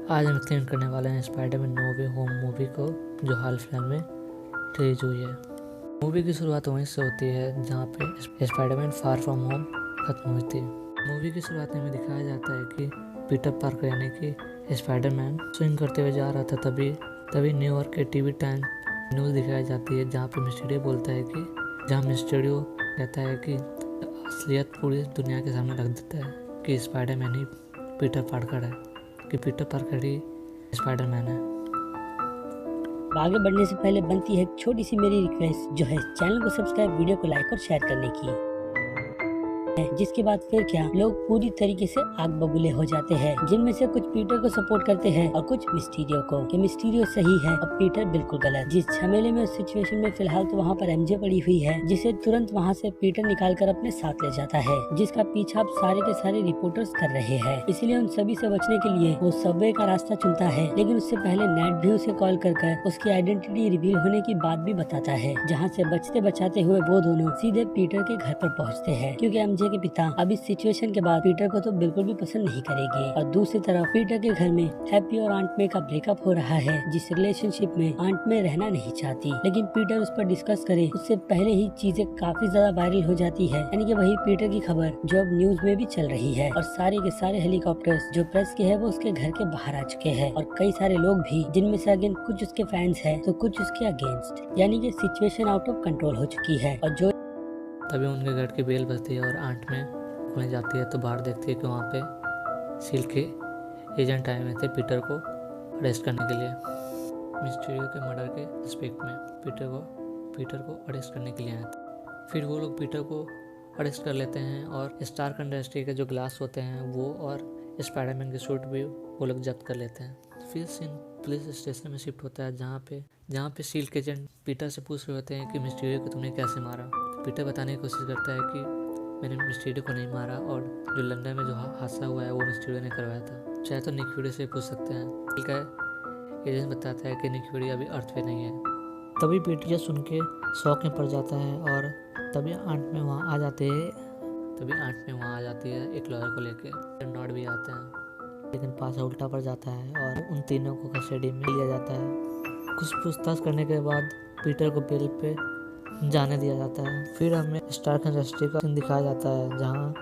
आज हम एक्सप्लेन करने वाले हैं स्पाइडरमैन नो वे होम मूवी को, जो हाल फिलहाल में रिलीज हुई है। मूवी की शुरुआत वहीं से होती है जहाँ पे स्पाइडरमैन फार फ्रॉम होम खत्म हुई थी। मूवी की शुरुआत में हमें दिखाया जाता है कि पीटर पार्कर यानी कि स्पाइडरमैन स्विंग करते हुए जा रहा था। तभी न्यूयॉर्क के टीवी टाइम न्यूज़ दिखाई जाती है जहाँ पे मिस्टीरियो बोलता है कि मिस्टीरियो कहता है कि असलियत पूरी दुनिया के सामने रख देता है कि स्पाइडरमैन ही पीटर पार्कर है, कि पीटर पार्कर ही स्पाइडरमैन है। आगे बढ़ने से पहले बनती है एक छोटी सी मेरी रिक्वेस्ट, जो है चैनल को सब्सक्राइब, वीडियो को लाइक और शेयर करने की। जिसके बाद फिर क्या, लोग पूरी तरीके से आग बबूले हो जाते हैं, जिनमें से कुछ पीटर को सपोर्ट करते हैं और कुछ मिस्टीरियो को, कि मिस्टीरियो सही है और पीटर बिल्कुल गलत। जिस झमेले में, उस सिचुएशन में फिलहाल तो वहाँ पर एमजे पड़ी हुई है, जिसे तुरंत वहाँ से पीटर निकाल कर अपने साथ ले जाता है, जिसका पीछा अब सारे के सारे रिपोर्टर्स कर रहे हैं। इसीलिए उन सभी से बचने के लिए वो सबवे का रास्ता चुनता है, लेकिन उससे पहले नेट भी उसे कॉल कर उसकी आइडेंटिटी रिवील होने की बात भी बताता है, जहाँ से बचते बचाते हुए वो दोनों सीधे पीटर के घर पर पहुँचते हैं, क्योंकि एमजे के पिता अब इस सिचुएशन के बाद पीटर को तो बिल्कुल भी पसंद नहीं करेगी। और दूसरी तरफ पीटर के घर में हैप्पी और आंट मे का ब्रेकअप हो रहा है, जिस रिलेशनशिप में आंट मे रहना नहीं चाहती, लेकिन पीटर उस पर डिस्कस करे उससे पहले ही चीजें काफी ज्यादा वायरल हो जाती है, यानी कि वही पीटर की खबर जो अब न्यूज में भी चल रही है। और सारे के सारे हेलीकॉप्टर्स जो प्रेस के है वो उसके घर के बाहर आ चुके हैं, और कई सारे लोग भी, जिनमें से अगेन कुछ उसके फैंस है तो कुछ उसके अगेंस्ट, यानी कि सिचुएशन आउट ऑफ कंट्रोल हो चुकी है। और जो तभी उनके घर की बेल बजती है और आंट में खुलने जाती है तो बाहर देखती है कि वहाँ पे सील के एजेंट आए हुए थे पीटर को अरेस्ट करने के लिए। मिस्टीरियो के मर्डर के रिस्पेक्ट में पीटर को अरेस्ट करने के लिए आए थे। फिर वो लोग पीटर को अरेस्ट कर लेते हैं और स्टार्क इंडस्ट्री के जो ग्लास होते हैं वो और स्पाइडरमैन के सूट भी वो लोग जब्त कर लेते हैं। फिर सीन पुलिस स्टेशन में शिफ्ट होता है जहाँ पे सील के एजेंट पीटर से पूछ रहे होते हैं कि मिस्टीरियो को तुमने कैसे मारा। पीटर बताने की कोशिश करता है कि मैंने मिस्टीरियो को नहीं मारा और जो लंदन में जो हादसा हुआ है वो मिस्टीरियो ने करवाया था। चाहे तो निक फ्यूरी से पूछ सकते हैं। सील का एजेंट बताता है कि निक फ्यूरी अभी अर्थ पे नहीं है। तभी पीटर ये सुन के शौक में पड़ जाता है और तभी आंट में वहाँ आ जाती है एक लॉयर को लेके। नॉट भी आते हैं, लेकिन पासा उल्टा पड़ जाता है और उन तीनों को कस्टडी में लिया जाता है। कुछ पूछताछ करने के बाद पीटर को बेल पे जाने दिया जाता है। फिर हमें स्टार्क इंडस्ट्री का सीन दिखाया जाता है, जहाँ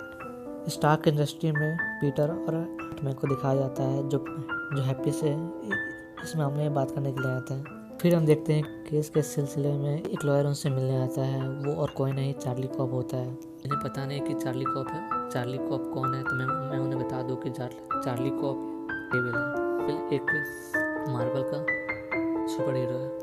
स्टार्क इंडस्ट्री में पीटर और आंट को दिखाया जाता है जो हैप्पी से इस मामले में बात करने के लिए आते हैं। फिर हम देखते हैं केस के सिलसिले में एक लॉयर उनसे मिलने आता है। वो और कोई नहीं, चार्ली कॉप होता है। मुझे पता नहीं कि चार्ली कॉप कौन है, तो मैं उन्हें बता दूं कि चार्ली कॉप डेविल है, एक मार्वल का सुपर हीरो है।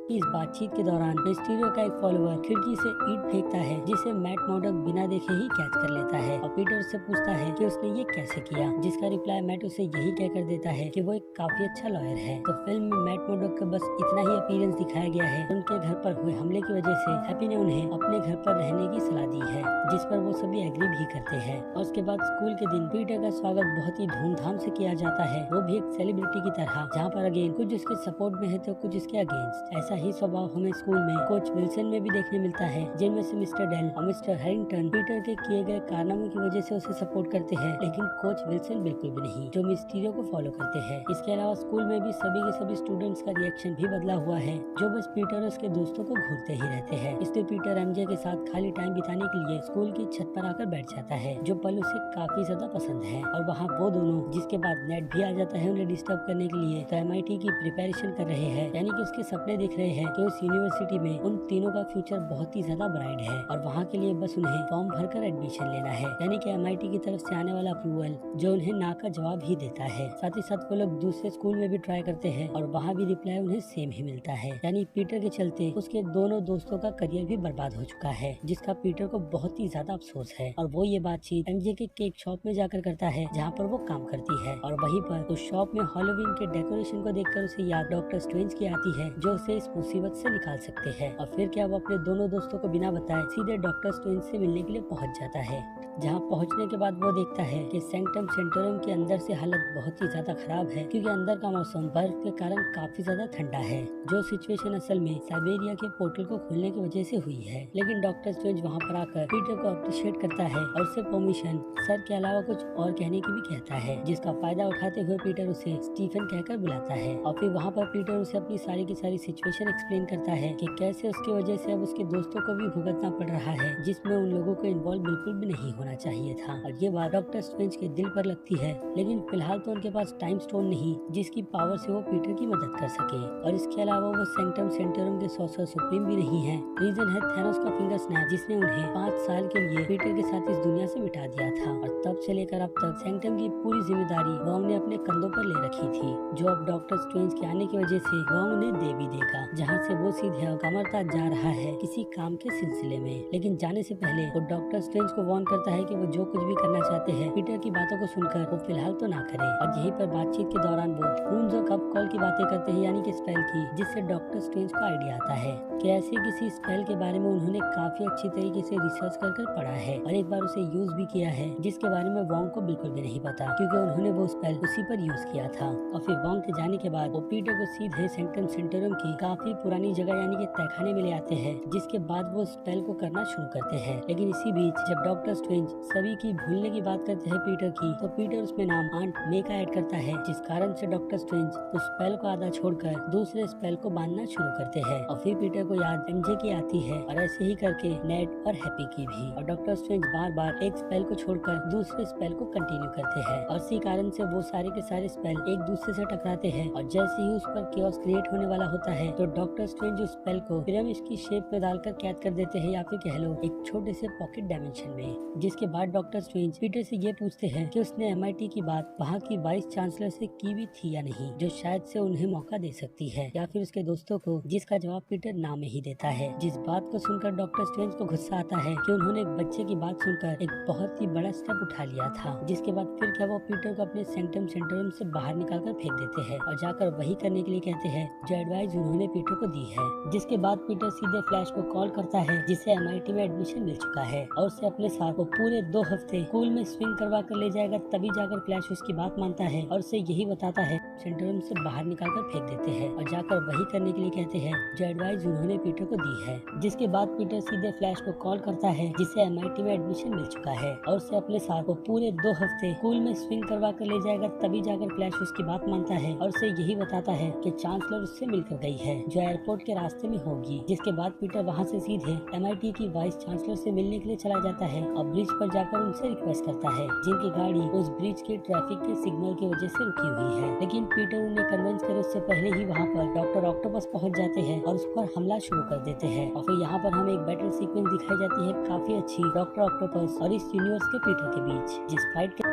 इस बातचीत के दौरान मिस्टीरियो का एक फॉलोअर खिड़की से ईंट फेंकता है, जिसे मैट मॉर्डॉक बिना देखे ही कैच कर लेता है और पीटर उससे पूछता है कि उसने ये कैसे किया, जिसका रिप्लाई मैट उसे यही कहकर देता है कि वो एक काफी अच्छा लॉयर है। तो फिल्म में मैट मॉर्डॉक का बस इतना ही अपीयरेंस दिखाया गया है। उनके घर पर हुए हमले की वजह से हैप्पी ने उन्हें अपने घर पर रहने की सलाह दी है, जिस पर वो सभी एग्री भी करते हैं। और उसके बाद स्कूल के दिन पीटर का स्वागत बहुत ही धूमधाम से किया जाता है, वो भी एक सेलिब्रिटी की तरह, जहाँ पर अगेन कुछ उसके सपोर्ट में है तो कुछ उसके अगेंस्ट। ऐसा ही स्वभाव हमें स्कूल में कोच विल्सन में भी देखने मिलता है, जिनमें से मिस्टर डेल और मिस्टर हैरिंगटन पीटर के किए गए कारनामों की वजह से उसे सपोर्ट करते हैं, लेकिन कोच विल्सन बिल्कुल भी नहीं, जो मिस्टीरियो को फॉलो करते हैं। इसके अलावा स्कूल में भी सभी के सभी स्टूडेंट्स का रिएक्शन भी बदला हुआ है, जो बस पीटर और उसके दोस्तों को घूरते ही रहते हैं। इसलिए पीटर एमजे के साथ खाली टाइम बिताने के लिए स्कूल की छत पर आकर बैठ जाता है, जो पल उसे काफी ज्यादा पसंद है। और वहाँ वो दोनों, जिसके बाद नेट भी आ जाता है उन्हें डिस्टर्ब करने के लिए, तो MIT की प्रिपरेशन कर रहे हैं, यानी कि उसके सपने दिख रहे हैं कि उस यूनिवर्सिटी में उन तीनों का फ्यूचर बहुत ही ज्यादा ब्राइट है, और वहाँ के लिए बस उन्हें फॉर्म भरकर एडमिशन लेना है, यानी कि MIT की तरफ से आने वाला अप्रूवल जो उन्हें ना का जवाब ही देता है। साथ ही साथ वो लोग दूसरे स्कूल में भी ट्राई करते हैं और वहाँ भी रिप्लाई उन्हें सेम ही मिलता है, यानी पीटर के चलते उसके दोनों दोस्तों का करियर भी बर्बाद हो चुका है, जिसका पीटर को बहुत ही ज्यादा अफसोस है। और वो ये बातचीत MJ के केक शॉप में जाकर करता है, जहाँ पर वो काम करती है, और वहीं पर उस शॉप में हैलोवीन के डेकोरेशन को देखकर उसे याद डॉक्टर स्ट्रेंज की आती है, जो उसे इस मुसीबत से निकाल सकते हैं। और फिर क्या वो अपने दोनों दोस्तों को बिना बताए सीधे डॉक्टर स्ट्रेंज से मिलने के लिए पहुंच जाता है। जहां पहुंचने के बाद वो देखता है कि सैंक्टम सेंटोरम के अंदर से हालत बहुत ही ज्यादा खराब है, क्योंकि अंदर का मौसम बर्फ के कारण काफी ज्यादा ठंडा है। जो सिचुएशन असल में साइबेरिया के पोर्टल को खोलने की वजह से हुई है। लेकिन डॉक्टर स्ट्रेंज वहां पर आकर पीटर को अप्रिशिएट करता है और उसे परमिशन सर के अलावा कुछ और कहने की भी कहता है, जिसका फायदा उठाते हुए पीटर उसे स्टीफन कहकर बुलाता है। और फिर वहाँ पर पीटर उसे अपनी सारी की सारी सिचुएशन एक्सप्लेन करता है कि कैसे उसकी वजह से अब उसके दोस्तों को भी भुगतना पड़ रहा है, जिसमें उन लोगों को इन्वॉल्व बिल्कुल भी नहीं होना चाहिए था। और ये बात डॉक्टर स्ट्रेंज के दिल पर लगती है, लेकिन फिलहाल तो उनके पास टाइम स्टोन नहीं जिसकी पावर से वो पीटर की मदद कर सके। और इसके अलावा वो सैंक्टम सेंटोरम के सॉर्सर सुप्रीम भी नहीं है। रीजन है थैनोस का फिंगर स्नैप, जिसने उन्हें 5 साल के लिए पीटर के साथ इस दुनिया से मिटा दिया था। और तब से लेकर अब तक सैंक्टम की पूरी जिम्मेदारी वोंग ने अपने कंधों पर ले रखी थी, जो अब डॉक्टर स्ट्रेंज के आने की वजह से वोंग उन्हें दे भी देगा, जहाँ से वो सीधे अमरता जा रहा है किसी काम के सिलसिले में। लेकिन जाने से पहले वो डॉक्टर स्ट्रेंज को वार्न करता है कि वो जो कुछ भी करना चाहते हैं पीटर की बातों को सुनकर वो फिलहाल तो ना करे। और यहीं पर बातचीत के दौरान वो रून्स और कप कॉल की बातें करते हैं, यानी कि स्पेल की, जिससे डॉक्टर स्ट्रेंज को आइडिया आता है कि ऐसे किसी स्पेल के बारे में उन्होंने काफी अच्छी तरीके से रिसर्च कर पढ़ा है और एक बार उसे यूज भी किया है, जिसके बारे में वोंग को बिल्कुल भी नहीं पता, क्योंकि उन्होंने वो स्पेल उसी पर यूज किया था। और फिर वोंग के जाने के बाद वो पीटर को सीधे सैंक्टम सेंटोरम की काफी पुरानी जगह यानी कि तहखाने में ले आते हैं, जिसके बाद वो स्पेल को करना शुरू करते हैं। लेकिन इसी बीच जब डॉक्टर स्ट्रेंज सभी की भूलने की बात करते हैं पीटर की, तो पीटर उसमें नाम आंट मे का ऐड करता है, जिस कारण से डॉक्टर स्ट्रेंज उस स्पेल को आधा छोड़कर दूसरे स्पेल को बांधना शुरू करते हैं। और फिर पीटर को याद एमजे की आती है और ऐसे ही करके नेड और हैप्पी की भी। और डॉक्टर स्ट्रेंज बार बार एक स्पेल को छोड़कर दूसरे स्पेल को कंटिन्यू करते हैं और इसी कारण से वो सारे के सारे स्पेल एक दूसरे से टकराते हैं। और जैसे ही उस पर केओस क्रिएट होने वाला होता है तो डॉक्टर स्ट्रेंज उस स्पेल को पिरामिड की शेप में डालकर कैद कर देते हैं, या फिर कह लो एक छोटे से पॉकेट डायमेंशन में। जिसके बाद डॉक्टर स्ट्रेंज पीटर से ये पूछते हैं कि उसने MIT की बात वहाँ की वाइस चांसलर से की भी थी या नहीं, जो शायद से उन्हें मौका दे सकती है, या फिर उसके दोस्तों को, जिसका जवाब पीटर ना में ही देता है। जिस बात को सुनकर डॉक्टर स्ट्रेंज को गुस्सा आता है कि उन्होंने एक बच्चे की बात सुनकर एक बहुत ही बड़ा स्टेप उठा लिया था। जिसके बाद फिर क्या वो पीटर को अपने सैंक्टम सेंटोरम से बाहर निकालकर फेंक देते हैं और जाकर वही करने के लिए कहते हैं जो एडवाइस उन्होंने पीटर को दी है। जिसके बाद पीटर सीधे फ्लैश को कॉल करता है, जिसे MIT में एडमिशन मिल चुका है और उससे अपने साथ वो पूरे 2 हफ्ते स्कूल में स्विंग करवा कर ले जाएगा। तभी जाकर फ्लैश उसकी बात मानता है और उसे यही बताता है सेंटोरम से बाहर निकालकर फेंक देते हैं और जाकर वही करने के लिए कहते हैं जो एडवाइस उन्होंने पीटर को दी है। जिसके बाद पीटर सीधे फ्लैश को कॉल करता है, जिसे MIT में एडमिशन मिल चुका है और उससे अपने साथ वो पूरे 2 हफ्ते स्कूल में स्विंग करवा कर ले जाएगा। तभी जाकर फ्लैश उसकी बात मानता है और उसे यही बताता है कि चांसलर उससे मिलकर गई है, जो एयरपोर्ट के रास्ते में होगी। जिसके बाद पीटर वहाँ से सीधे MIT की वाइस चांसलर से मिलने के लिए चला जाता है और ब्रिज पर जाकर उनसे रिक्वेस्ट करता है, जिनकी गाड़ी उस ब्रिज के ट्रैफिक के सिग्नल की वजह से रुकी हुई है। लेकिन पीटर उन्हें कन्विंस करे उससे पहले ही वहाँ पर डॉक्टर ऑक्टोपस पहुँच जाते हैं और उस पर हमला शुरू कर देते हैं। और फिर यहाँ पर हमें एक बैटल सीक्वेंस दिखाई जाती है काफी अच्छी डॉक्टर ऑक्टोपस और इस यूनिवर्स के पीटर के बीच, जिस फाइट के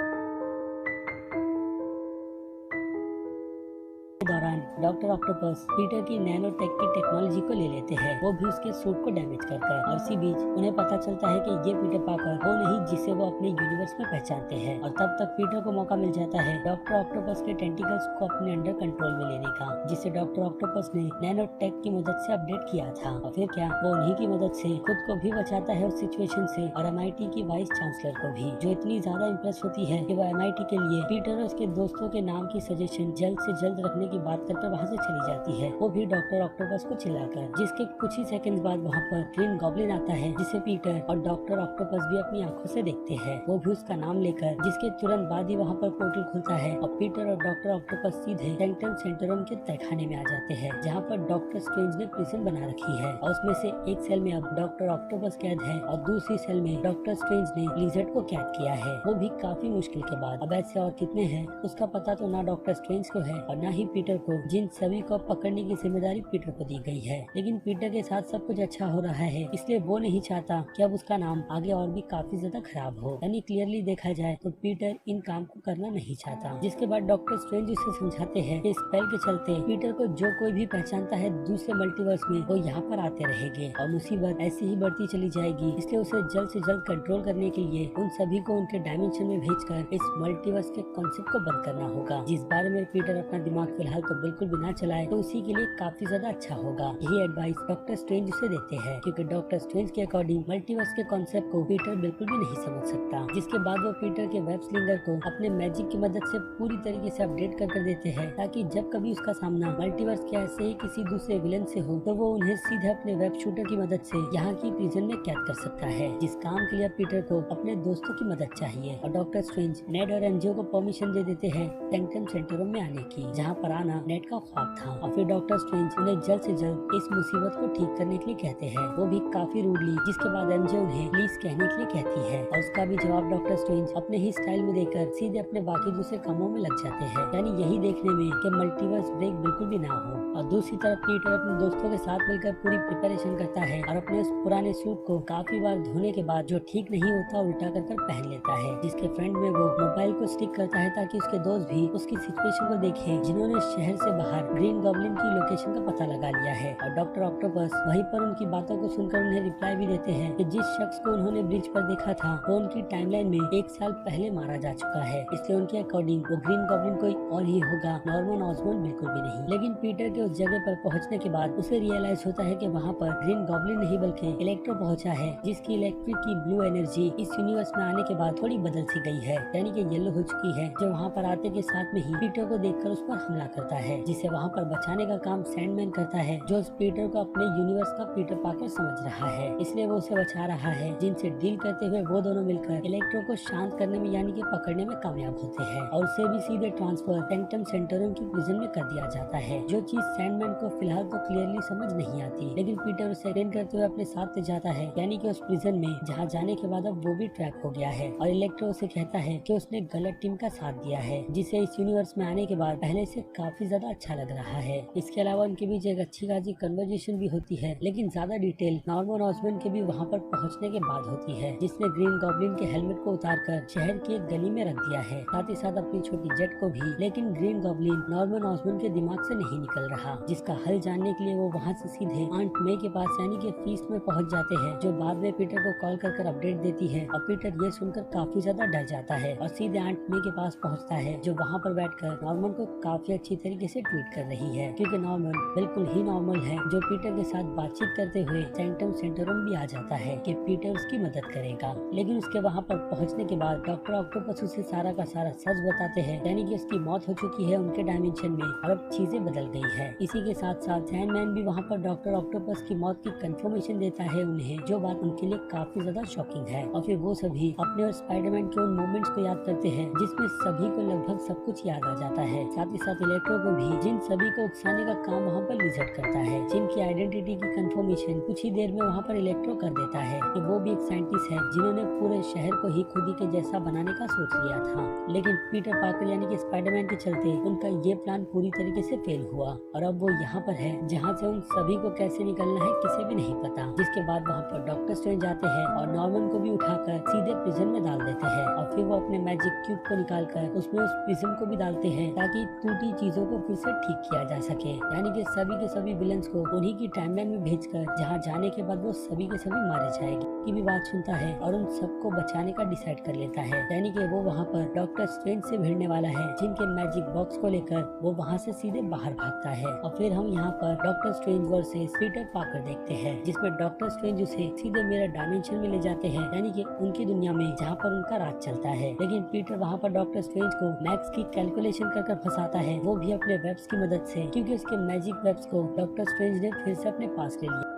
दौरान डॉक्टर ऑक्टोपस पीटर की नैनो टेक की टेक्नोलॉजी को ले लेते हैं, वो भी उसके सूट को डैमेज कर। और इसी बीच उन्हें पता चलता है कि ये पीटर पाकर वो नहीं जिसे वो अपने यूनिवर्स में पहचानते हैं। और तब तक पीटर को मौका मिल जाता है डॉक्टर ऑक्टोपस के टेंटिकल्स को अपने अंडर कंट्रोल में लेने का, जिसे डॉक्टर ऑक्टोपस ने नैनो टेक की मदद से अपडेट किया था। और फिर क्या वो उन्हीं की मदद से खुद को भी बचाता है उस सिचुएशन से और MIT की वाइस चांसलर को भी, जो इतनी ज्यादा इम्प्रेस होती है कि वो MIT के लिए पीटर और उसके दोस्तों के नाम की सजेशन जल्द से जल्द रखने की बात करकर वहाँ से चली जाती है, वो भी डॉक्टर ऑक्टोपस को चिल्लाकर। जिसके कुछ ही सेकंड बाद वहाँ पर ग्रीन गॉब्लिन आता है, जिसे पीटर और डॉक्टर ऑक्टोपस भी अपनी आंखों से देखते हैं, वो भी उसका नाम लेकर। जिसके तुरंत बाद ही वहाँ पर पोर्टल खुलता है और पीटर और डॉक्टर ऑक्टोपस सीधे सैंक्टम सेंटोरम के तहखाने में आ जाते हैं, जहाँ पर डॉक्टर स्ट्रेंज ने प्रिजन बना रखी है और उसमें से एक सेल में अब डॉक्टर ऑक्टोपस कैद है और दूसरी सेल में डॉक्टर स्ट्रेंज ने लिजर्ड को कैद किया है, वो भी काफी मुश्किल के बाद। अब ऐसे और कितने हैं उसका पता तो ना डॉक्टर स्ट्रेंज को है और ना ही पीटर को, जिन सभी को पकड़ने की जिम्मेदारी पीटर को दी गई है। लेकिन पीटर के साथ सब कुछ अच्छा हो रहा है, इसलिए वो नहीं चाहता कि अब उसका नाम आगे और भी काफी ज्यादा खराब हो। यानी क्लियरली देखा जाए तो पीटर इन काम को करना नहीं चाहता। जिसके बाद डॉक्टर स्ट्रेंज उसे समझाते हैं कि स्पेल के चलते पीटर को जो कोई भी पहचानता है दूसरे मल्टीवर्स में, वो यहाँ पर आते रहेंगे और मुसीबत ऐसी ही बढ़ती चली जाएगी। इसलिए उसे जल्द से जल्द कंट्रोल करने के लिए उन सभी को उनके डायमेंशन में भेजकर इस मल्टीवर्स के कॉन्सेप्ट को बंद करना होगा, जिस बारे में पीटर अपना दिमाग फिलहाल तो बिल्कुल बिल्कुल भी ना चलाए तो उसी के लिए काफी ज्यादा अच्छा होगा। यही एडवाइस डॉक्टर स्ट्रेंज उसे देते हैं, क्योंकि डॉक्टर स्ट्रेंज के अकॉर्डिंग मल्टीवर्स के कॉन्सेप्ट को पीटर बिल्कुल भी नहीं समझ सकता। जिसके बाद वो पीटर के वेब स्लिंगर को अपने मैजिक की मदद से पूरी तरीके से अपडेट कर देते हैं, ताकि जब कभी उसका सामना मल्टीवर्स के ऐसे ही किसी दूसरे विलन से हो तो वो उन्हें सीधे अपने वेब शूटर की मदद से यहाँ की प्रिजन में कैद कर सकता है। जिस काम के लिए पीटर को अपने दोस्तों की मदद चाहिए और डॉक्टर स्ट्रेंज नेड और एनजीओ को परमिशन दे देते हैं सैंक्टम सेंटरों में आने की, जहाँ पर आना नेड का ख्वाब था। और फिर डॉक्टर स्ट्रेंज उन्हें जल्द से जल्द इस मुसीबत को ठीक करने के लिए कहते हैं, वो भी काफी रूडली। जिसके बाद एनजीओ उन्हें प्लीज कहने के लिए कहती है और उसका भी जवाब डॉक्टर स्ट्रेंज अपने ही स्टाइल में देकर सीधे अपने बाकी दूसरे कामों में लग जाते हैं, यानी यही देखने में कि मल्टीवर्स ब्रेक बिल्कुल भी ना हो। और दूसरी तरफ पीटर अपने दोस्तों के साथ मिलकर पूरी प्रिपरेशन करता है और अपने उस पुराने सूट को काफी बार धोने के बाद जो ठीक नहीं होता उल्टा कर पहन लेता है। जिसके फ्रेंड में वो मोबाइल को स्टिक करता है ताकि उसके दोस्त भी उसकी सिचुएशन को देखें, जिन्होंने शहर से बाहर ग्रीन गॉब्लिन की लोकेशन का पता लगा लिया है। और डॉक्टर ऑक्टोपस वहीं पर उनकी बातों को सुनकर उन्हें रिप्लाई भी देते हैं कि जिस शख्स को उन्होंने ब्रिज पर देखा था वो उनकी टाइमलाइन में 1 साल पहले मारा जा चुका है, इसलिए उनके अकॉर्डिंग वो ग्रीन गॉब्लिन कोई और ही होगा, नॉर्मन ऑसबॉर्न बिल्कुल भी नहीं। लेकिन पीटर के उस जगह पर पहुंचने के बाद उसे रियलाइज होता है कि वहाँ पर ग्रीन गॉब्लिन नहीं बल्कि इलेक्ट्रो पहुंचा है, जिसकी इलेक्ट्रिक की ब्लू एनर्जी इस यूनिवर्स में आने के बाद थोड़ी बदल सी गई है, यानी कि येलो हो चुकी है, जो वहाँ पर आते के साथ में ही पीटर को देखकर उस पर हमला करता है, जिसे वहाँ पर बचाने का काम सैंडमैन करता है, जो उस पीटर को अपने यूनिवर्स का पीटर पार्कर समझ रहा है, इसलिए वो उसे बचा रहा है। जिनसे डील करते हुए वो दोनों मिलकर इलेक्ट्रो को शांत करने में यानी कि पकड़ने में कामयाब होते हैं और उसे भी सीधे ट्रांसफर सैंक्टम सेंटरों की प्रिजन में कर दिया जाता है, जो चीज सैंडमैन को फिलहाल तो क्लियरली समझ नहीं आती, लेकिन पीटर उसे अटेंड करते हुए अपने साथ ले जाता है, यानी कि उस प्रिजन में, जहाँ जाने के बाद अब वो भी ट्रैप हो गया है। और इलेक्ट्रो उसे कहता है कि उसने गलत टीम का साथ दिया है, जिसे इस यूनिवर्स में आने के बाद पहले से काफी ज्यादा अच्छा लग रहा है। इसके अलावा उनके बीच एक अच्छी खासी कन्वर्जेशन भी होती है, लेकिन ज्यादा डिटेल नॉर्मन ऑसबॉर्न के भी वहाँ पर पहुँचने के बाद होती है, जिसने ग्रीन गॉब्लिन के हेलमेट को उतारकर शहर की एक गली में रख दिया है, साथ ही साथ अपनी छोटी जेट को भी। लेकिन ग्रीन गॉब्लिन नॉर्मन ऑसबॉर्न के दिमाग से नहीं निकल रहा, जिसका हल जानने के लिए वो वहाँ से सीधे आंट मे के पास यानी कि फीस्ट में पहुँच जाते हैं, जो बाद में पीटर को कॉल कर अपडेट देती है। और पीटर ये सुनकर काफी ज्यादा डर जाता है और सीधे आंट मे के पास पहुँचता है, जो वहाँ पर बैठकर नॉर्मन को काफी अच्छी तरीके से ट्रीट कर रही है, क्योंकि नॉर्मन बिल्कुल ही नॉर्मल है, जो पीटर के साथ बातचीत करते हुए सैंक्टम सेंटरों भी आ जाता है कि पीटर उसकी मदद करेगा। लेकिन उसके वहाँ पर पहुँचने के बाद डॉक्टर ऑक्टोपस उसे सारा का सारा सच बताते हैं, यानी कि उसकी मौत हो चुकी है उनके डायमेंशन में और अब चीजें बदल गई है। इसी के साथ साथ सैंडमैन भी वहाँ पर डॉक्टर ऑक्टोपस की मौत की कंफर्मेशन देता है उन्हें, जो बात उनके लिए काफी ज्यादा शॉकिंग है। और फिर वो सभी अपने और स्पाइडरमैन के उन मोमेंट्स को याद करते हैं, जिसमें सभी को लगभग सब कुछ याद आ जाता है, साथ ही साथ इलेक्ट्रो को भी, जिन सभी को उकसाने का काम वहाँ पर लिजर्ड करता है, जिनकी आइडेंटिटी की कंफर्मेशन कुछ ही देर में वहाँ पर इलेक्ट्रो कर देता है कि वो भी एक साइंटिस्ट है, जिन्होंने पूरे शहर को ही खुद ही के जैसा बनाने का सोच लिया था। लेकिन पीटर पार्कर यानी कि स्पाइडरमैन के चलते उनका ये प्लान पूरी तरीके से फेल हुआ और अब वो यहाँ पर है, जहाँ से उन सभी को कैसे निकलना है किसी भी नहीं पता। जिसके बाद वहाँ पर डॉक्टर स्ट्रेंज आते हैं और नॉर्मन को भी उठाकर सीधे प्रिजन में डाल देते हैं और फिर वो अपने मैजिक क्यूब को निकालकर उसमें उस प्रिज्म को भी डालते हैं, ताकि टूटी चीजों को फिर से ठीक किया जा सके, यानी कि सभी के सभी विलन्स को उन्हीं की टाइमलाइन में भेजकर जहाँ जाने के बाद वो सभी के सभी मारे जाएंगे की भी बात सुनता है और उन सबको बचाने का डिसाइड कर लेता है, यानी कि वो वहाँ पर डॉक्टर स्ट्रेंज से भिड़ने वाला है, जिनके मैजिक बॉक्स को लेकर वो वहाँ से सीधे बाहर भागता है। और फिर हम यहाँ पर doctor strange versus Peter Parker देखते हैं, जिसमें डॉक्टर स्ट्रेंज उसे सीधे मेरा डायमेंशन में ले जाते हैं, यानी कि उनकी दुनिया में जहाँ पर उनका राज चलता है। लेकिन पीटर वहाँ पर डॉक्टर स्ट्रेंज को मैक्स की कैलकुलेशन कर फंसाता है, वो भी अपने वेब्स की मदद से, क्योंकि उसके मैजिक वेब्स को डॉक्टर स्ट्रेंज ने फिर से अपने पास ले लिया।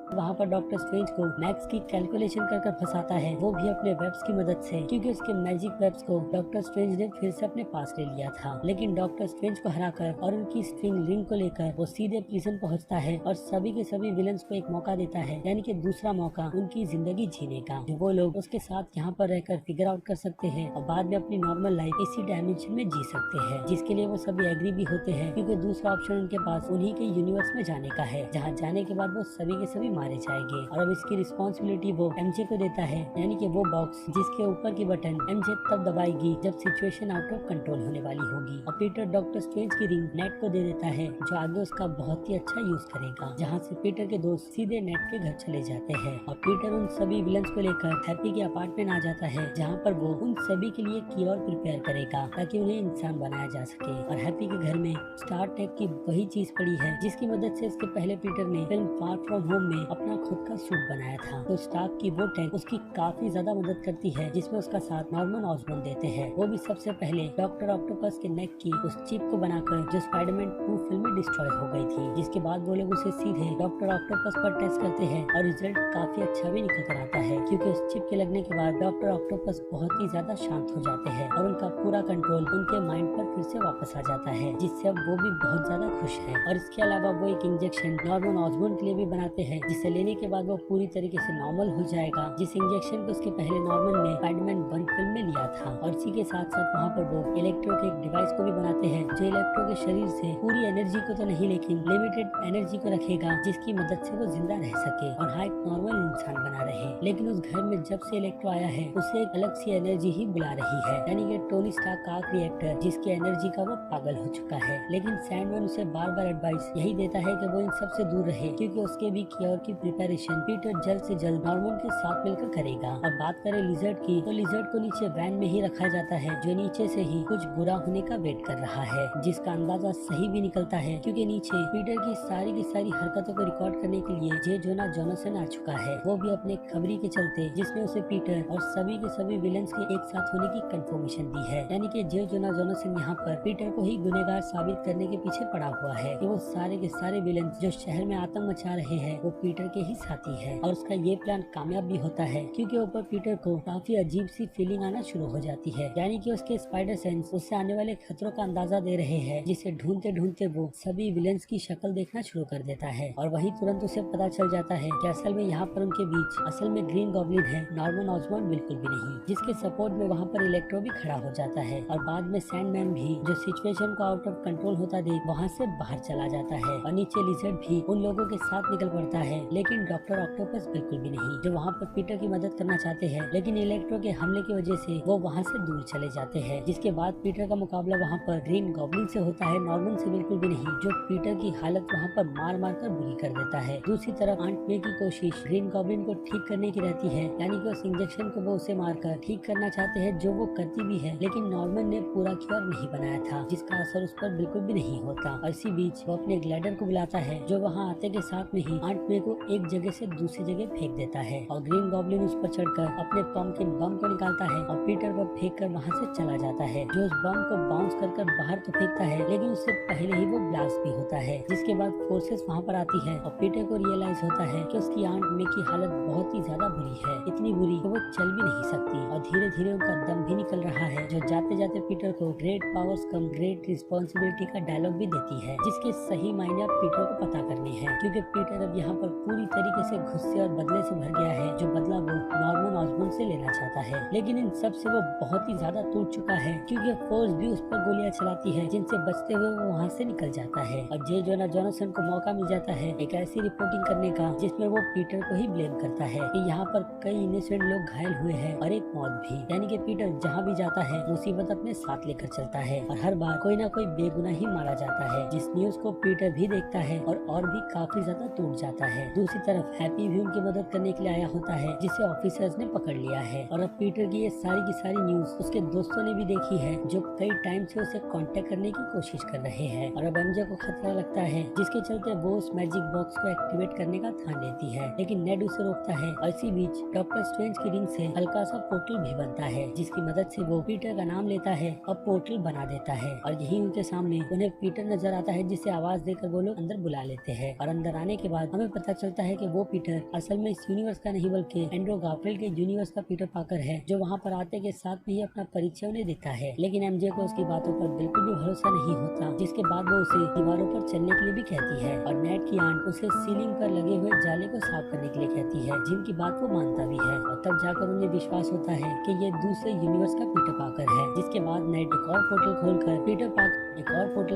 वहाँ पर डॉक्टर स्ट्रेंज को मैक्स की कैलकुलेशन कर फंसाता है, वो भी अपने वेब्स की मदद से, क्योंकि उसके मैजिक वेब्स को डॉक्टर स्ट्रेंज ने फिर से अपने पास ले लिया था। लेकिन डॉक्टर स्ट्रेंज को हराकर और उनकी स्ट्रिंग रिंग को लेकर वो सीधे प्रिजन पहुँचता है और सभी के सभी विलन्स को एक मौका देता है, यानी कि दूसरा मौका उनकी जिंदगी जीने का, जो वो लोग उसके साथ यहाँ पर रहकर फिगर आउट कर सकते हैं और बाद में अपनी नॉर्मल लाइफ इसी डायमेंशन में जी सकते हैं, जिसके लिए वो सभी एग्री भी होते हैं, क्योंकि दूसरा ऑप्शन उनके पास उन्हीं के यूनिवर्स में जाने का है, जहाँ जाने के बाद वो सभी के सभी मारे मारे जाएंगे। और अब इसकी रिस्पॉन्सिबिलिटी वो एमजे को देता है, यानी कि वो बॉक्स जिसके ऊपर की बटन एमजे तब दबाएगी जब सिचुएशन आउट ऑफ कंट्रोल होने वाली होगी। और पीटर डॉक्टर स्ट्रेंज की रिंग नेट को दे देता है, जो आगे उसका बहुत ही अच्छा यूज करेगा, जहाँ से पीटर के दोस्त सीधे नेट के घर चले जाते हैं। और पीटर उन सभी विलन्स को लेकर हैप्पी के अपार्टमेंट आ जाता है, जहाँ पर वो उन सभी के लिए क्योर प्रिपेयर करेगा ताकि उन्हें इंसान बनाया जा सके। और हैप्पी के घर में स्टार ट्रेक की वही चीज पड़ी है जिसकी मदद से इसके पहले पीटर ने फिल्म फार फ्रॉम होम में अपना खुद का सूट बनाया था। तो स्टार्क की वो टैंक उसकी काफी ज्यादा मदद करती है, जिसमें उसका साथ नॉर्मन ऑसबॉर्न देते हैं। वो भी सबसे पहले डॉक्टर ऑक्टोपस के नेक की उस चिप को बनाकर जो स्पाइडरमैन 2 फिल्म में डिस्ट्रॉय हो गई थी, जिसके बाद वो लोग उसे सीधे डॉक्टर ऑक्टोपस पर टेस्ट करते हैं और रिजल्ट काफी अच्छा भी निकल कर आता है, क्योंकि उस चिप के लगने के बाद डॉक्टर ऑक्टोपस बहुत ही ज्यादा शांत हो जाते हैं और उनका पूरा कंट्रोल उनके माइंड पर फिर से वापस आ जाता है, जिससे अब वो भी बहुत ज्यादा खुश है। और इसके अलावा वो एक इंजेक्शन नॉर्मन ऑसबॉर्न के लिए भी बनाते हैं, जिसे लेने के बाद वो पूरी तरीके से नॉर्मल हो जाएगा, जिस इंजेक्शन को उसके पहले नॉर्मन ने स्पाइडरमैन 1 फिल्म में लिया था। और इसी के साथ साथ वहाँ पर वो इलेक्ट्रो के एक डिवाइस को भी बनाते हैं, जो इलेक्ट्रो के शरीर से पूरी एनर्जी को तो नहीं लेकिन लिमिटेड एनर्जी को रखेगा, जिसकी मदद से वो जिंदा रह सके और हाँ एक नॉर्मल इंसान बना रहे। लेकिन उस घर में जब से इलेक्ट्रो आया है उसे एक अलग सी एनर्जी ही बुला रही है, यानी कि टोनी स्टार्क का आर्क रिएक्टर, जिसकी एनर्जी का वो पागल हो चुका है। लेकिन सैंडमैन उसे बार बार एडवाइस यही देता है कि वो इन सब से दूर रहे, क्योंकि उसके भी क्योर की प्रिपरेशन पीटर जल्द से जल्द नॉर्मन के साथ मिलकर करेगा। अब बात करें लिजर्ड की, तो लिजर्ड को नीचे वैन में ही रखा जाता है, जो नीचे से ही कुछ बुरा होने का वेट कर रहा है, जिसका अंदाजा सही भी निकलता है, क्योंकि नीचे पीटर की सारी हरकतों को रिकॉर्ड करने के लिए जे जोना जॉनसन आ चुका है, वो भी अपने खबरी के चलते, जिसने उसे पीटर और सभी के सभी विलन्स के एक साथ होने की कंफर्मेशन दी है। यानी कि जे जोना जॉनसन यहाँ पर पीटर को ही गुनहगार साबित करने के पीछे पड़ा हुआ है कि वो सारे के सारे विलन्स जो शहर में आतंक मचा रहे हैं वो पीटर के ही साथी है। और उसका ये प्लान कामयाब भी होता है, क्योंकि ऊपर पीटर को काफी अजीब सी फीलिंग आना शुरू हो जाती है, यानी कि उसके स्पाइडर सेंस उससे आने वाले खतरों का अंदाजा दे रहे हैं, जिसे ढूंढते ढूंढते वो सभी विलन्स की शक्ल देखना शुरू कर देता है। और वही तुरंत उसे पता चल जाता है कि असल में यहाँ पर उनके बीच असल में ग्रीन गॉब्लिन है, नॉर्मन ऑसबॉर्न बिल्कुल भी नहीं, जिसके सपोर्ट में वहाँ पर इलेक्ट्रो भी खड़ा हो जाता है। और बाद में सैंडमैन भी, जो सिचुएशन को आउट ऑफ कंट्रोल होता देख वहाँ से बाहर चला जाता है। और नीचे लिजर्ड भी उन लोगों के साथ निकल पड़ता है, लेकिन डॉक्टर ऑक्टोपस बिल्कुल भी नहीं, जो वहाँ पर पीटर की मदद करना चाहते हैं, लेकिन इलेक्ट्रो के हमले की वजह से वो वहाँ से दूर चले जाते हैं। जिसके बाद पीटर का मुकाबला वहाँ पर ग्रीन गॉब्लिन से होता है, नॉर्मन से बिल्कुल भी नहीं, जो पीटर की हालत वहाँ पर मार मार कर बुरी कर देता है। दूसरी तरफ आंट मे की कोशिश ग्रीन गॉब्लिन को ठीक करने की रहती है, यानी कि उस इंजेक्शन को वो उसे मारकर ठीक करना चाहते हैं, जो वो करती भी है, लेकिन नॉर्मन ने पूरा क्योर नहीं बनाया था, जिसका असर उस पर बिल्कुल भी नहीं होता। और इसी बीच वो अपने ग्लाइडर को बुलाता है, जो वहाँ आते के साथ में ही आंट मे को एक जगह से दूसरी जगह फेंक देता है। और ग्रीन गॉब्लिन उस पर चढ़कर अपने पंपकिन बम को निकालता है और पीटर को फेंक कर वहाँ से चला जाता है, जो उस बम को बाउंस कर बाहर तो फेंकता है, लेकिन उससे पहले ही वो ब्लास्ट भी होता है। जिसके बाद फोर्सेस वहाँ पर आती है और पीटर को रियलाइज होता है कि उसकी आंट मे की हालत बहुत ही ज्यादा बुरी है, इतनी बुरी कि वो चल भी नहीं सकती और धीरे धीरे उनका दम भी निकल रहा है, जो जाते जाते पीटर को great powers come great responsibility का डायलॉग भी देती है, जिसके सही मायने अब पीटर को पता करने हैं, क्योंकि पीटर अब यहाँ पर पूरी तरीके से गुस्से और बदले से भर गया है, जो बदला वो नॉर्मन ऑसबॉर्न से लेना चाहता है। लेकिन इन सब से वो बहुत ही ज्यादा टूट चुका है, क्योंकि फोर्स भी उस पर गोलियां चलाती है, जिनसे बचते हुए वो वहाँ से निकल जाता है। और जे जोना जॉनसन को मौका मिल जाता है एक ऐसी रिपोर्टिंग करने का जिसमें वो पीटर को ही ब्लेम करता है कि यहाँ पर कई इनोसेंट लोग घायल हुए हैं और एक मौत भी, यानी कि पीटर जहाँ भी जाता है मुसीबत अपने साथ लेकर चलता है और हर बार कोई ना कोई बेगुनाह ही मारा जाता है, जिस न्यूज को पीटर भी देखता है और भी काफी ज्यादा टूट जाता है। दूसरी तरफ हैप्पी भी उनकी मदद करने के लिए आया होता है, जिसे ऑफिसर्स ने पकड़ लिया है। और अब पीटर की ये सारी न्यूज उसके दोस्तों ने भी देखी है, जो कई टाइम से उसे कांटेक्ट करने की कोशिश कर रहे हैं। और अब एमजे को खतरा लगता है, जिसके चलते वो उस मैजिक बॉक्स को एक्टिवेट करने का ठान लेती है, लेकिन नेड उसे रोकता है। और इसी बीच डॉक्टर स्ट्रेंज की रिंग से हल्का सा पोर्टल भी बनता है, जिसकी मदद से वो पीटर का नाम लेता है और पोर्टल बना देता है। और यही उनके सामने उन्हें पीटर नजर आता है, जिसे आवाज देकर वो लोग अंदर बुला लेते हैं। और अंदर आने के बाद हमें पता चलता है कि वो पीटर असल में इस यूनिवर्स का नहीं बल्कि एंड्रू गारफील्ड के यूनिवर्स का पीटर पार्कर है, जो वहाँ पर आते के साथ में ही अपना परिचय उन्हें देता है। लेकिन एमजे को उसकी बातों पर बिल्कुल भी भरोसा नहीं होता, जिसके बाद वो उसे दीवारों पर चलने के लिए भी कहती है। और नेट की आंट उसे सीलिंग पर लगे हुए जाले को साफ करने के लिए कहती है, जिनकी बात वो मानता भी है। और तब जाकर उन्हें विश्वास होता है कि ये दूसरे यूनिवर्स का पीटर पार्कर है। जिसके बाद नेट एक और पोर्टल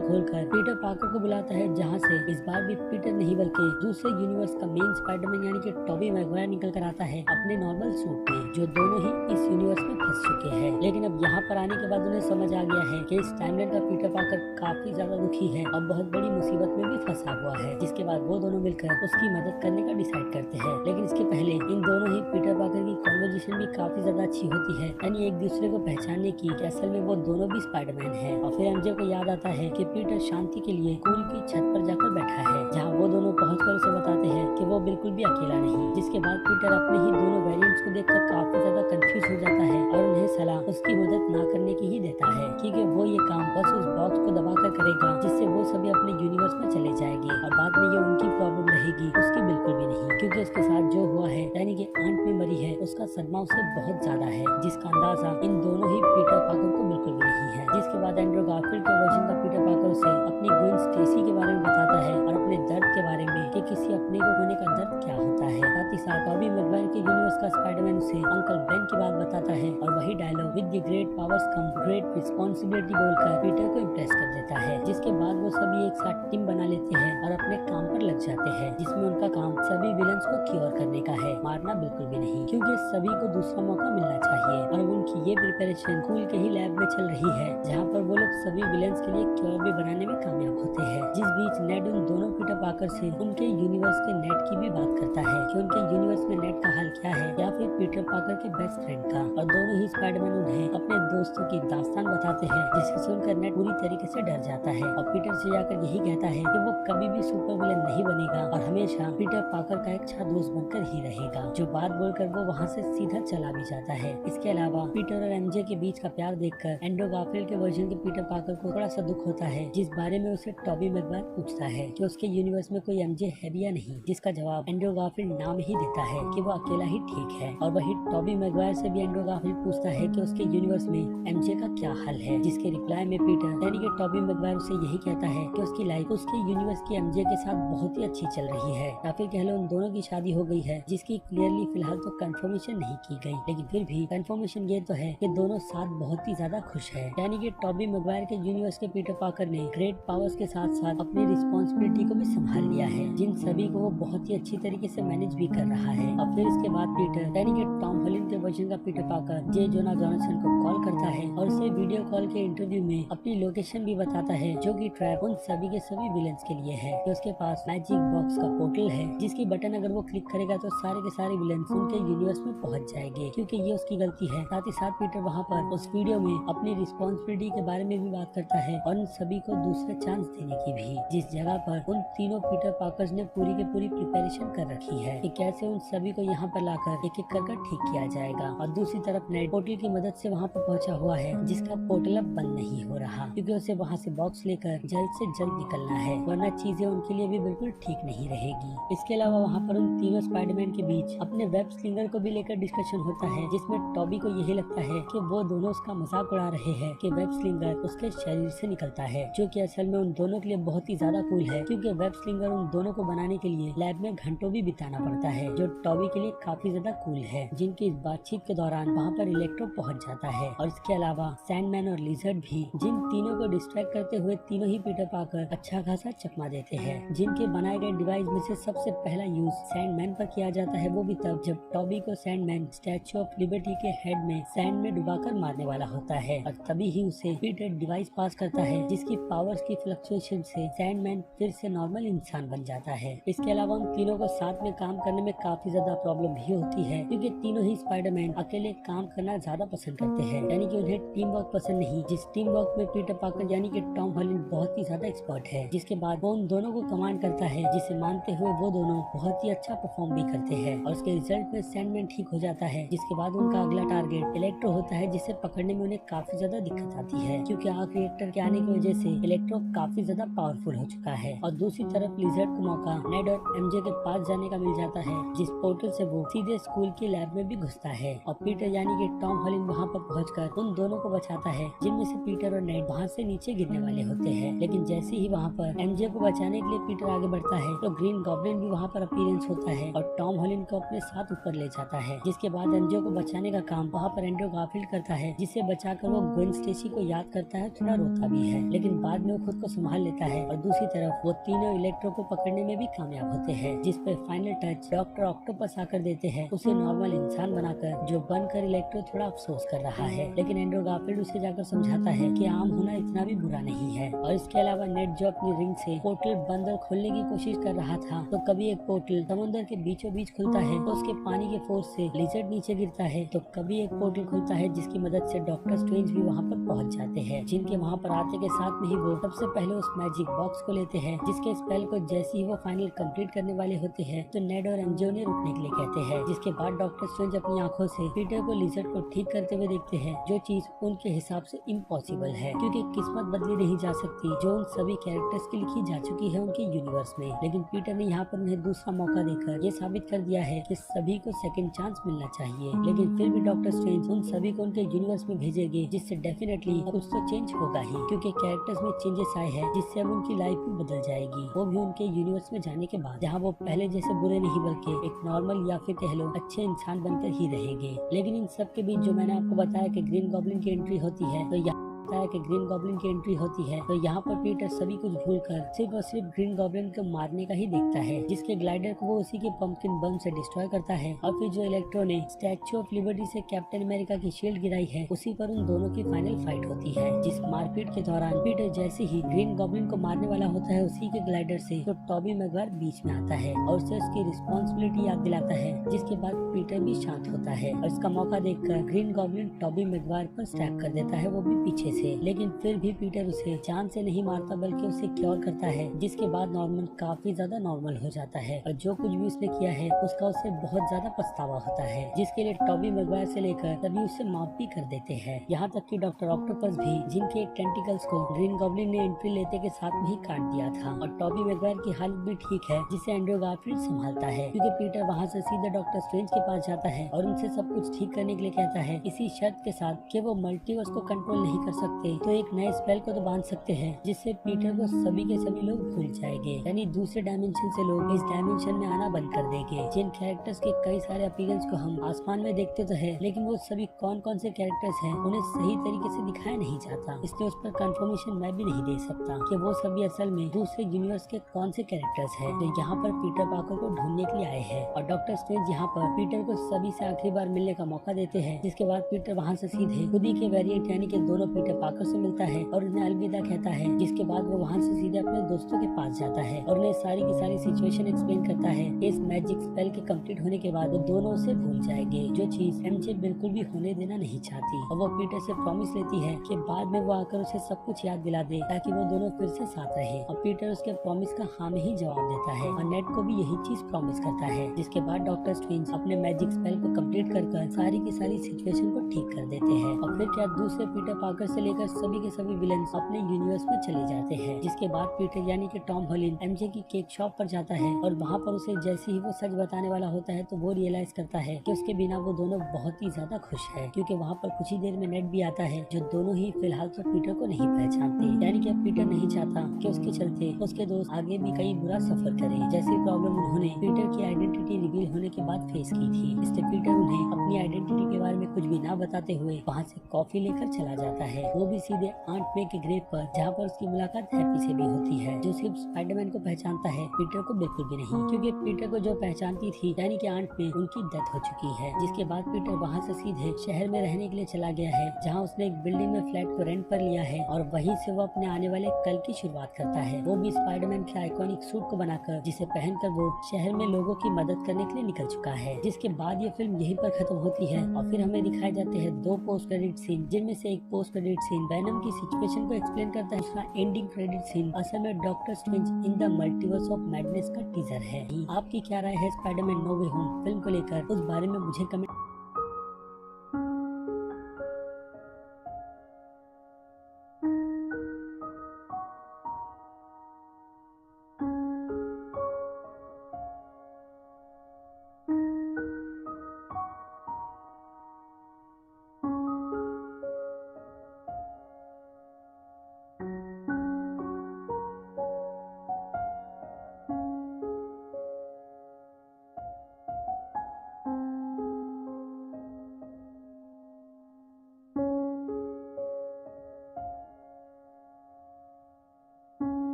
खोलकर पीटर पार्कर को बुलाता है, जहाँ से इस बार भी पीटर नहीं बल्कि दूसरे यूनिवर्स का मेन स्पाइडरमैन यानी कि टॉबी मैगवायर निकल कर आता है अपने नॉर्मल सूट में, जो दोनों ही इस यूनिवर्स में फंस चुके हैं। लेकिन अब यहाँ पर आने के बाद उन्हें समझ आ गया है कि इस टाइमलाइन का पीटर पार्कर काफी ज्यादा दुखी है और बहुत बड़ी मुसीबत में भी फंसा हुआ है, जिसके बाद वो दोनों मिलकर उसकी मदद करने का डिसाइड करते हैं। लेकिन इसके पहले इन दोनों ही पीटर पार्कर की कॉन्वर्जेशन भी काफी ज्यादा अच्छी होती है, यानी एक दूसरे को पहचानने की कि असल में वो दोनों भी स्पाइडरमैन हैं। और फिर एमजे को याद आता है कि पीटर शांति के लिए स्कूल की छत पर जाकर बैठा है, जहाँ वो दोनों पहुंचकर उसे बताते हैं कि वो बिल्कुल भी अकेला नहीं। जिसके बाद पीटर अपने ही दोनों वेरिएंट्स को देखकर काफी ज्यादा कंफ्यूज हो जाता है और उन्हें सलाह उसकी मदद न करने की ही देता है, क्योंकि वो ये काम बस उस बॉक्स को दबाकर करेगा, जिससे वो सभी अपने यूनिवर्स में चले जाएंगे और बाद में ये उनकी प्रॉब्लम रहेगी, उसकी बिल्कुल भी नहीं, क्योंकि उसके साथ जो हुआ है यानी कि आंट में मरी है, उसका सदमा उसे बहुत ज्यादा है, जिसका अंदाजा इन दोनों ही पीटर पार्कर को बिल्कुल भी नहीं है। जिसके बाद एंड्रू गारफील्ड के वर्जन का पीटर पार्कर उसे अपनी ग्वेन स्टेसी के बारे में बताता है और अपने दर्द के बारे में कि किसी अपने को होने का दर्द क्या होता है। साथ ही साथ टॉबी मैगवायर के यूनिवर्स का स्पाइडरमैन उसे अंकल बेन की बात बताता है और वही dialogue with the great powers come great responsibility बोलकर पीटर को इम्प्रेस कर देता है। जिसके बाद वो सभी एक साथ टीम बना लेते हैं और अपने काम पर लग जाते हैं, जिसमें उनका काम सभी विलन्स को क्योर करने का है, मारना बिल्कुल भी नहीं, क्योंकि सभी को दूसरा मौका मिलना चाहिए। और उनकी ये प्रिपरेशन स्कूल के ही लैब में चल रही है, जहाँ पर वो लोग सभी विलन्स के लिए क्योर भी बनाने में कामयाब होते हैं। जिस बीच नेड उन दोनों पीटर पार्कर से उनके यूनिवर्स के नेट की भी बात करता है कि उनके यूनिवर्स में नेट का हाल क्या है, या फिर पीटर पार्कर के बेस्ट फ्रेंड का। और दोनों ही स्पाइडरमैन उन्हें अपने दोस्तों की दास्तान बताते हैं, जिसे सुनकर नेट पूरी तरीके से डर जाता है और पीटर से जाकर यही कहता है कि वो कभी भी सुपर विलन नहीं बनेगा और हमेशा पीटर पार्कर का एक अच्छा दोस्त बनकर ही रहेगा। जो बात बोलकर वो वहाँ से सीधा चला भी जाता है। इसके अलावा पीटर और एमजे के बीच का प्यार देखकर एंड्रू गारफील्ड के वर्जन के पीटर पार्कर को थोड़ा सा दुख होता है, जिस बारे में उसे टॉबी मैगवायर पूछता है कि उसके यूनिवर्स में कोई एमजे है भी या नहीं, जिसका जवाब एंड्रू गारफील्ड नाम ही देता है कि वो अकेला ही ठीक है। और वही टॉबी मैगवायर से भी एंड्रू गारफील्ड पूछता है कि उसके यूनिवर्स में एमजे का क्या हाल है, जिसके रिप्लाई में पीटर यानी कि टॉबी मैगवायर उसे यही कहता है कि उसकी लाइफ उसके यूनिवर्स की एमजे के साथ बहुत ही अच्छी चल रही है, या फिर कह लो उन दोनों की शादी हो गई है, जिसकी क्लियरली फिलहाल तो कंफर्मेशन नहीं की गई, लेकिन फिर भी कंफर्मेशन ये तो है कि दोनों साथ बहुत ही ज्यादा खुश है। यानी कि टॉबी मैगवायर के यूनिवर्स के पीटर पार्कर ने ग्रेट पावर्स के साथ साथ अपनी रिस्पॉन्सिबिलिटी को भी संभाल लिया है, जिन सभी को वो बहुत ही अच्छी तरीके से मैनेज भी कर रहा है। और फिर इसके बाद पीटर यानी कि टॉम हॉलैंड के वर्जन का पीटर पार्कर जे जोना जॉनसन को कॉल करता है और उसे वीडियो कॉल के इंटरव्यू में अपनी लोकेशन भी बताता है, जो कि ट्रैप उन सभी के सभी विलेंस के लिए है कि उसके पास मैजिक बॉक्स का पोर्टल है, जिसकी बटन अगर वो क्लिक करेगा तो सारे के सारे विलेंस उनके यूनिवर्स में पहुंच जाएंगे, क्योंकि ये उसकी गलती है। साथ ही साथ पीटर वहाँ पर उस वीडियो में अपनी रिस्पॉन्सिबिलिटी के बारे में भी बात करता है और उन सभी को दूसरे चांस देने की भी, जिस जगह पर उन तीनों पीटर पार्कर्स ने पूरी की पूरी प्रिपरेशन कर रखी है कि कैसे उन सभी को यहाँ पर लाकर एक एक कर ठीक किया जाएगा। और दूसरी तरफ नेट पोर्टल की मदद से वहाँ पर पहुँचा हुआ है, जिसका पोर्टल अब बंद नहीं हो रहा, क्योंकि उसे वहाँ से बॉक्स लेकर जल्द से जल्द निकलना है, वरना चीजें उनके लिए भी बिल्कुल ठीक नहीं रहेगी। इसके अलावा वहाँ पर उन तीनों स्पाइडरमैन के बीच अपने वेब स्लिंगर को भी लेकर डिस्कशन होता है, जिसमें टॉबी को यही लगता है कि वो दोनों उसका मजाक उड़ा रहे हैं कि वेब स्लिंगर उसके शरीर से निकलता है, जो कि असल में उन दोनों के लिए बहुत ही ज्यादा कूल है, क्योंकि वेब स्लिंगर उन दोनों को बनाने के लिए लैब में घंटों भी बिताना पड़ता है, जो टॉबी के लिए काफी ज्यादा कूल है। जिनकी इस बातचीत के दौरान वहाँ पर इलेक्ट्रो पहुँच जाता है और इसके अलावा सैंडमैन और लिजर्ड भी, जिन तीनों को डिस्ट्रैक्ट करते हुए तीनों ही पीटर पार्कर अच्छा खासा चकमा देते हैं। जिनके बनाए गए डिवाइस में से सबसे पहला यूज सैंडमैन पर किया जाता है, वो भी तब जब टॉबी को सैंडमैन स्टैच्यू ऑफ लिबर्टी के हेड में सैंड में डुबाकर मारने वाला होता है, और तभी ही उसे पीटर डिवाइस पास करता है, जिसकी पावर्स की फ्लक्चुएशन से सैंडमैन फिर से नॉर्मल इंसान बन जाता है। इसके अलावा उन तीनों को साथ में काम करने में काफी ज्यादा प्रॉब्लम भी होती है, क्योंकि तीनों ही स्पाइडरमैन अकेले काम करना ज्यादा पसंद करते हैं, यानी कि उन्हें टीम वर्क पसंद नहीं, जिस टीम वर्क में पीटर पार्कर यानी कि टॉम हॉलैंड बहुत ही ज्यादा एक्सपर्ट है। जिसके बाद वो उन दोनों को कमांड करता है, जिसे मानते हुए वो दोनों बहुत ही अच्छा परफॉर्म भी करते हैं, और उसके रिजल्ट में सैंडमैन ठीक हो जाता है। जिसके बाद उनका अगला टारगेट इलेक्ट्रो होता है, जिसे पकड़ने में उन्हें काफी ज्यादा दिक्कत आती है, क्योंकि आर्क रिएक्टर के आने की वजह से इलेक्ट्रो काफी ज्यादा पावरफुल हो चुका है। और दूसरी तरफ लिजर्ड को मौका नेड और एमजे के पास जाने का मिल जाता है, जिस पोर्टल से वो सीधे स्कूल की लैब में भी घुसता है, और पीटर यानी कि टॉम हॉलैंड वहाँ पर पहुंचकर उन दोनों को बचाता है, जिनमें से पीटर और नेड वहाँ से नीचे गिरने वाले होते हैं। लेकिन जैसे ही वहाँ पर एमजे को बचाने के लिए पीटर आगे बढ़ता है, तो ग्रीन गॉब्लिन भी वहाँ पर अपीयरेंस होता है और टॉम हॉलैंड को अपने साथ ऊपर ले जाता है। जिसके बाद एमजे को बचाने का काम वहाँ पर एंड्रू गारफील्ड करता है, जिसे बचाकर वो ग्वेन स्टेसी को याद करता है, थोड़ा रोता भी है, लेकिन बाद में वो खुद को संभाल लेता है। और दूसरी तरफ वो तीनों इलेक्ट्रो को पकड़ने में भी कामयाब होते जाते हैं, जिस पे फाइनल टच डॉक्टर ऑक्टोपस आकर देते हैं, उसे नॉर्मल इंसान बनाकर, जो बनकर इलेक्ट्रो थोड़ा अफसोस कर रहा है। लेकिन एंड्रू गारफील्ड उसे जाकर समझाता है कि आम होना इतना भी बुरा नहीं है। और इसके अलावा नेट जो अपनी रिंग से पोर्टल बंद और खोलने की कोशिश कर रहा था, तो कभी एक पोर्टल समुद्र के बीचों बीच खुलता है तो उसके पानी के फोर्स से लिजर्ड नीचे गिरता है, तो कभी एक पोर्टल खुलता है जिसकी मदद से डॉक्टर स्ट्रेंज भी वहाँ पर पहुँच जाते हैं, जिनके वहाँ पर आते के साथ में ही वो सबसे पहले उस मैजिक बॉक्स को लेते हैं, जिसके स्पेल को जैसे ही वो फाइनल कंप्लीट करने वाले होते हैं तो नेड और एमजे उन्हें रुकने के लिए कहते हैं। जिसके बाद डॉक्टर स्ट्रेंज अपनी आंखों से पीटर को लिजर्ड को ठीक करते हुए देखते हैं, जो चीज उनके हिसाब से इम्पॉसिबल है, क्योंकि किस्मत बदली नहीं जा सकती जो उन सभी कैरेक्टर्स की लिखी जा चुकी है उनके यूनिवर्स में। लेकिन पीटर ने यहाँ पर उन्हें दूसरा मौका देकर ये साबित कर दिया है कि सभी को सेकंड चांस मिलना चाहिए। लेकिन फिर भी डॉक्टर स्ट्रेंज उन सभी को उनके यूनिवर्स में भेजेंगे, जिससे डेफिनेटली कुछ तो चेंज होगा ही, क्योंकि कैरेक्टर्स में चेंजेस आए हैं, जिससे अब उनकी लाइफ भी बदल जाएगी, वो भी उनके यूनिवर्स में जाने के बाद, जहाँ वो पहले जैसे बुरे नहीं बल्कि एक नॉर्मल या फिर कह लो अच्छे इंसान बनकर ही रहेंगे। लेकिन इन सब के बीच जो मैंने आपको बताया कि ग्रीन गॉब्लिन की एंट्री होती है, तो ग्रीन गॉब्लिन की एंट्री होती है, तो यहाँ पर पीटर सभी कुछ भूलकर सिर्फ और सिर्फ ग्रीन गॉब्लिन को मारने का ही देखता है, जिसके ग्लाइडर को वो उसी के पंपकिन बम से डिस्ट्रॉय करता है। और फिर जो इलेक्ट्रो ने स्टैच्यू ऑफ लिबर्टी से कैप्टन अमेरिका की शील्ड गिराई है, उसी पर उन दोनों की फाइनल फाइट होती है, जिस मारपीट के दौरान पीटर जैसे ही ग्रीन गॉब्लिन को मारने वाला होता है उसी के ग्लाइडर से, तो टॉबी मैगवायर बीच में आता है और उसे उसकी रिस्पॉन्सिबिलिटी याद दिलाता है, जिसके बाद पीटर भी शांत होता है और इसका मौका देखकर ग्रीन गॉब्लिन टॉबी मैगवायर पर स्टैब कर देता है, वो भी पीछे से। लेकिन फिर भी पीटर उसे जान से नहीं मारता बल्कि उसे क्योर करता है, जिसके बाद नॉर्मन काफी ज्यादा नॉर्मल हो जाता है और जो कुछ भी उसने किया है उसका उसे बहुत ज्यादा पछतावा होता है, जिसके लिए टॉबी मैगवायर से लेकर सभी उसे माफ भी कर देते हैं, यहाँ तक कि डॉक्टर ऑक्टोपस भी, जिनके टेंटिकल्स को ग्रीन गॉब्लिन ने एंट्री लेते के साथ में ही काट दिया था। और टॉबी मैगवायर की हालत भी ठीक है, जिसे एंड्रू गारफील्ड संभालता है, क्योंकि पीटर वहाँ से सीधे डॉक्टर स्ट्रेंज के पास जाता है और उनसे सब कुछ ठीक करने के लिए कहता है, इसी शर्त के साथ कि वो मल्टीवर्स को कंट्रोल नहीं कर सकते तो एक नए स्पेल को तो बांध सकते हैं, जिससे पीटर को सभी के सभी लोग भूल जाएंगे, यानी दूसरे डायमेंशन से लोग इस डायमेंशन में आना बंद कर देंगे। जिन कैरेक्टर्स के कई सारे अपीयरेंस को हम आसमान में देखते तो है, लेकिन वो सभी कौन कौन से कैरेक्टर्स हैं उन्हें सही तरीके से दिखाया नहीं जाता, इसलिए उस पर कंफर्मेशन मैं भी नहीं दे सकता कि वो सभी असल में दूसरे यूनिवर्स के कौन से कैरेक्टर्स हैं जो यहाँ पर पीटर पार्कर को ढूंढने के लिए आए हैं। और डॉक्टर स्ट्रेंज यहाँ पर पीटर को सभी से आखिरी बार मिलने का मौका देते हैं, जिसके बाद पीटर वहाँ से सीधे खुद ही के वेरिएंट यानी कि दोनों पीटर पार्कर से मिलता है और उन्हें अलविदा कहता है, जिसके बाद वो वहाँ से सीधे अपने दोस्तों के पास जाता है और उन्हें सारी की सारी सिचुएशन एक्सप्लेन करता है। इस मैजिक स्पेल के कंप्लीट होने के बाद वो दोनों उसे भूल जाएंगे, जो चीज एमजे बिल्कुल भी होने देना नहीं चाहती, और वो पीटर से प्रॉमिस लेती है कि बाद में वो आकर उसे सब कुछ याद दिला दे ताकि वो दोनों फिर से साथ रहे। और पीटर उसके प्रॉमिस का हाँ में ही जवाब देता है और नेड को भी यही चीज प्रॉमिस करता है, जिसके बाद डॉक्टर स्ट्रेंज अपने मैजिक स्पेल को कंप्लीट कर सारी की सारी सिचुएशन को ठीक कर देते हैं। और फिर क्या दूसरे पीटर पार्कर से लेकर सभी के सभी विलेन्स अपने यूनिवर्स में चले जाते हैं, जिसके बाद पीटर यानी कि टॉम हॉलिन एमजे की केक शॉप पर जाता है और वहाँ पर उसे जैसे ही वो सच बताने वाला होता है तो वो रियलाइज करता है कि उसके बिना वो दोनों बहुत ही ज्यादा खुश है, क्योंकि वहाँ पर कुछ ही देर में नेड भी आता है, जो दोनों ही फिलहाल तो पीटर को नहीं पहचानते, यानी कि अब पीटर नहीं चाहता कि उसके चलते उसके दोस्त आगे भी कई बुरा सफर करें, जैसी प्रॉब्लम उन्होंने पीटर की आइडेंटिटी रिवील होने के बाद फेस की थी। इसलिए पीटर उन्हें अपनी आइडेंटिटी के बारे में कुछ भी ना बताते हुए वहाँ से कॉफी लेकर चला जाता है, वो भी सीधे आंट मे के ग्रेव पर, जहाँ पर उसकी मुलाकात हैप्पी से भी होती है, जो सिर्फ स्पाइडरमैन को पहचानता है, पीटर को बिल्कुल भी नहीं, क्योंकि पीटर को जो पहचानती थी यानी कि आंट में उनकी डेथ हो चुकी है। जिसके बाद पीटर वहाँ से सीधे शहर में रहने के लिए चला गया है, जहाँ उसने एक बिल्डिंग में फ्लैट को रेंट पर लिया है और वहीं से वो अपने आने वाले कल की शुरुआत करता है, वो भी स्पाइडरमैन के आइकॉनिक सूट को बनाकर, जिसे पहनकर वो शहर में लोगों की मदद करने के लिए निकल चुका है। जिसके बाद ये फिल्म यहीं पर खत्म होती है और फिर हमें दिखाए जाते हैं दो पोस्ट क्रेडिट सीन, जिनमें से एक पोस्ट क्रेडिट सीन वेनम की सिचुएशन को एक्सप्लेन करता है, दूसरा एंडिंग क्रेडिट सीन असल में doctor strange in the multiverse of madness का टीजर है। आपकी क्या राय है स्पाइडरमैन नो वे होम फिल्म को लेकर, उस बारे में मुझे कमेंट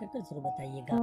कर जरूर बताइएगा।